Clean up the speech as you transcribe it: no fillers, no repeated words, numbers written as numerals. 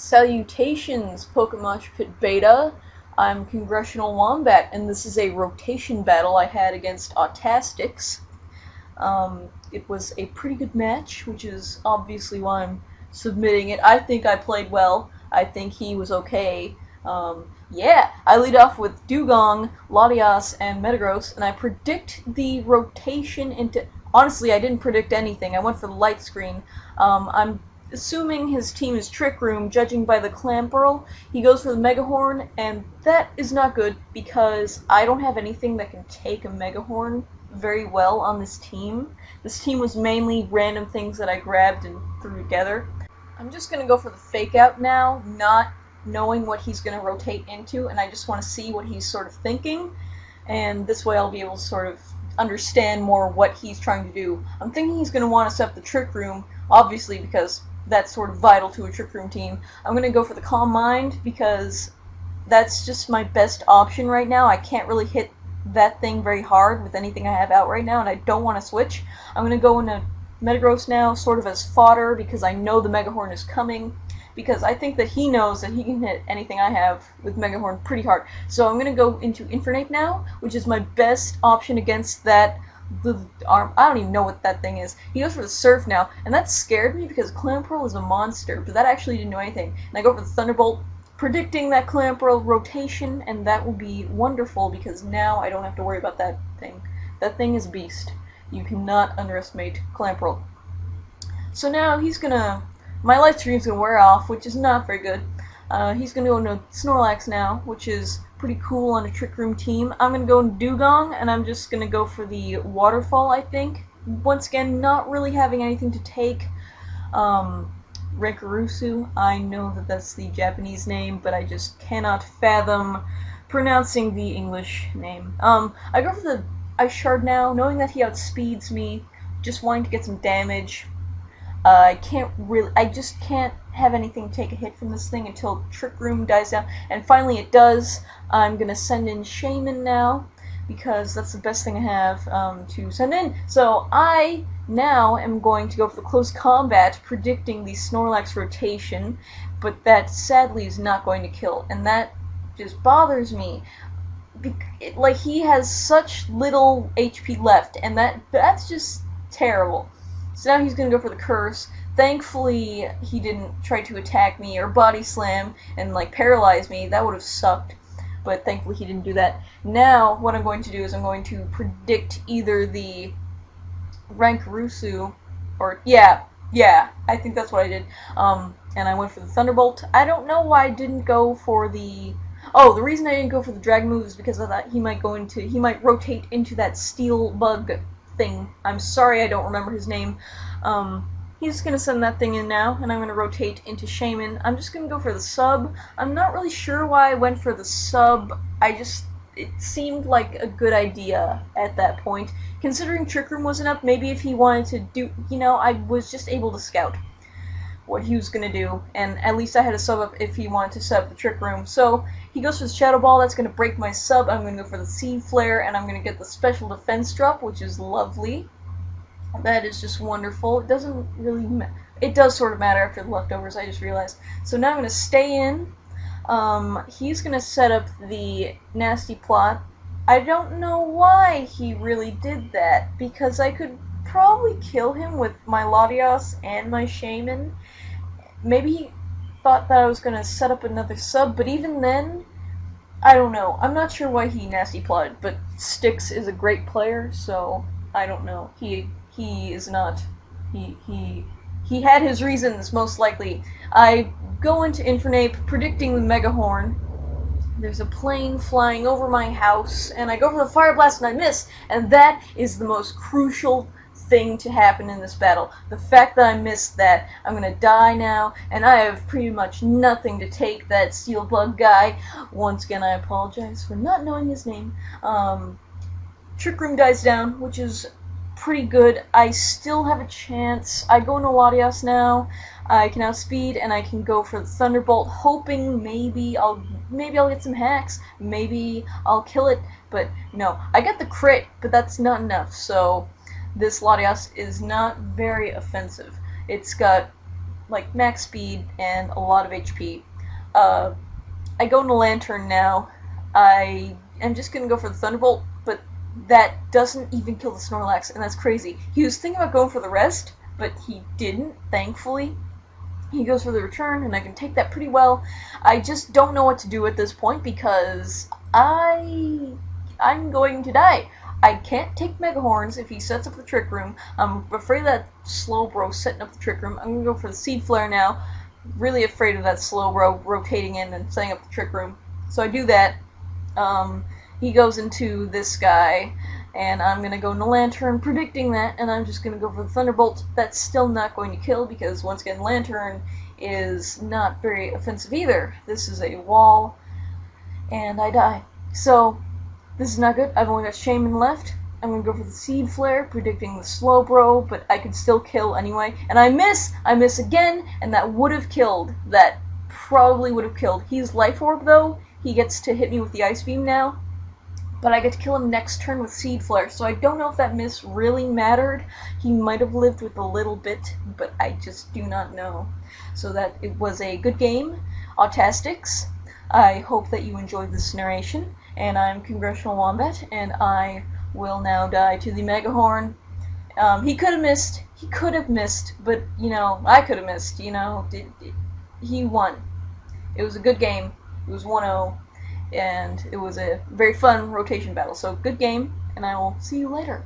Salutations, PokeMoshPitbeta. I'm CongressionalWombat, and this is a rotation battle I had against Autastix. It was a pretty good match, which is obviously why I'm submitting it. I think I played well. I think he was okay. Yeah, I lead off with Dugong, Latias, and Metagross, and I predict the rotation into... Honestly, I didn't predict anything. I went for the light screen. I'm assuming his team is Trick Room, judging by the Clamperl. He goes for the Megahorn, and that is not good because I don't have anything that can take a Megahorn very well on this team. This team was mainly random things that I grabbed and threw together. I'm just going to go for the Fake Out now, not knowing what he's going to rotate into, and I just want to see what he's sort of thinking, and this way I'll be able to sort of understand more what he's trying to do. I'm thinking he's going to want to set up the Trick Room, obviously, because that's sort of vital to a Trick Room team. I'm going to go for the Calm Mind because that's just my best option right now. I can't really hit that thing very hard with anything I have out right now, and I don't want to switch. I'm going to go into Metagross now, sort of as fodder, because I know the Megahorn is coming, because I think that he knows that he can hit anything I have with Megahorn pretty hard. So I'm going to go into Infernape now, which is my best option against that arm. I don't even know what that thing is. He goes for the Surf now, and that scared me because Clamperl is a monster, but that actually didn't do anything. And I go for the Thunderbolt, predicting that Clamperl rotation, and that will be wonderful because now I don't have to worry about that thing. That thing is a beast. You cannot underestimate Clamperl. So now he's gonna... My light stream's gonna wear off, which is not very good. He's gonna go into Snorlax now, which is pretty cool on a Trick Room team. I'm gonna go into Dugong, and I'm just gonna go for the Waterfall, I think. Once again, not really having anything to take. Renkarusu, I know that that's the Japanese name, but I just cannot fathom pronouncing the English name. I go for the Ice Shard now, knowing that he outspeeds me, just wanting to get some damage. I just can't have anything take a hit from this thing until Trick Room dies down, and finally it does. I'm gonna send in Shaman now, because that's the best thing I have to send in. So I now am going to go for the Close Combat, predicting the Snorlax rotation, but that sadly is not going to kill, and that just bothers me. Like, he has such little HP left, and that's just terrible. So now he's going to go for the Curse. Thankfully, he didn't try to attack me or Body Slam and, like, paralyze me. That would have sucked, but thankfully he didn't do that. Now, what I'm going to do is I'm going to predict either the Renkarusu, or, yeah, I think that's what I did. And I went for the Thunderbolt. I don't know why I didn't go for the... Oh, the reason I didn't go for the Dragon move is because I thought he might rotate into that Steel Bug thing. I'm sorry I don't remember his name. He's gonna send that thing in now, and I'm gonna rotate into Shaman. I'm just gonna go for the sub. I'm not really sure why I went for the sub. It seemed like a good idea at that point. Considering Trick Room wasn't up, maybe if he wanted to do, I was just able to scout what he was gonna do, and at least I had a sub up if he wanted to set up the Trick Room. So he goes for the Shadow Ball. That's gonna break my sub. I'm gonna go for the Seed Flare, and I'm gonna get the Special Defense drop, which is lovely. That is just wonderful. It doesn't really matter. It does sort of matter after the leftovers, I just realized. So now I'm gonna stay in. He's gonna set up the Nasty Plot. I don't know why he really did that, because I could probably kill him with my Latias and my Shaman. Maybe he thought that I was going to set up another sub, but even then, I don't know. I'm not sure why he Nasty Plotted, but Styx is a great player, so I don't know. He is not. He had his reasons, most likely. I go into Infernape, predicting the Megahorn. There's a plane flying over my house, and I go for the Fire Blast and I miss, and that is the most crucial thing to happen in this battle. The fact that I missed that, I'm gonna die now, and I have pretty much nothing to take that Steel Bug guy. Once again, I apologize for not knowing his name. Trick Room dies down, which is pretty good. I still have a chance. I go into Latias now. I can outspeed, and I can go for the Thunderbolt, hoping maybe I'll get some hacks. Maybe I'll kill it, but no. I got the crit, but that's not enough, so this Latias is not very offensive. It's got like max speed and a lot of HP. I go into Lantern now. I am just gonna go for the Thunderbolt, but that doesn't even kill the Snorlax, and that's crazy. He was thinking about going for the rest, but he didn't, thankfully. He goes for the return, and I can take that pretty well. I just don't know what to do at this point because I'm going to die. I can't take Mega Horns if he sets up the Trick Room. I'm afraid of that Slowbro setting up the Trick Room. I'm going to go for the Seed Flare now. Really afraid of that Slowbro rotating in and setting up the Trick Room. So I do that. He goes into this guy, and I'm going to go into Lantern, predicting that, and I'm just going to go for the Thunderbolt. That's still not going to kill, because once again, Lantern is not very offensive either. This is a wall, and I die. So, this is not good. I've only got Shaman left. I'm going to go for the Seed Flare, predicting the Slowbro, but I can still kill anyway. And I miss! I miss again, and that would have killed. That probably would have killed. He's Life Orb, though. He gets to hit me with the Ice Beam now. But I get to kill him next turn with Seed Flare, so I don't know if that miss really mattered. He might have lived with a little bit, but I just do not know. So that it was a good game, Autastix. I hope that you enjoyed this narration, and I'm CongressionalWombat, and I will now die to the Mega Horn. He could have missed, but, you know, I could have missed, you know. He won. It was a good game. It was 1-0. And it was a very fun rotation battle. So good game, and I will see you later.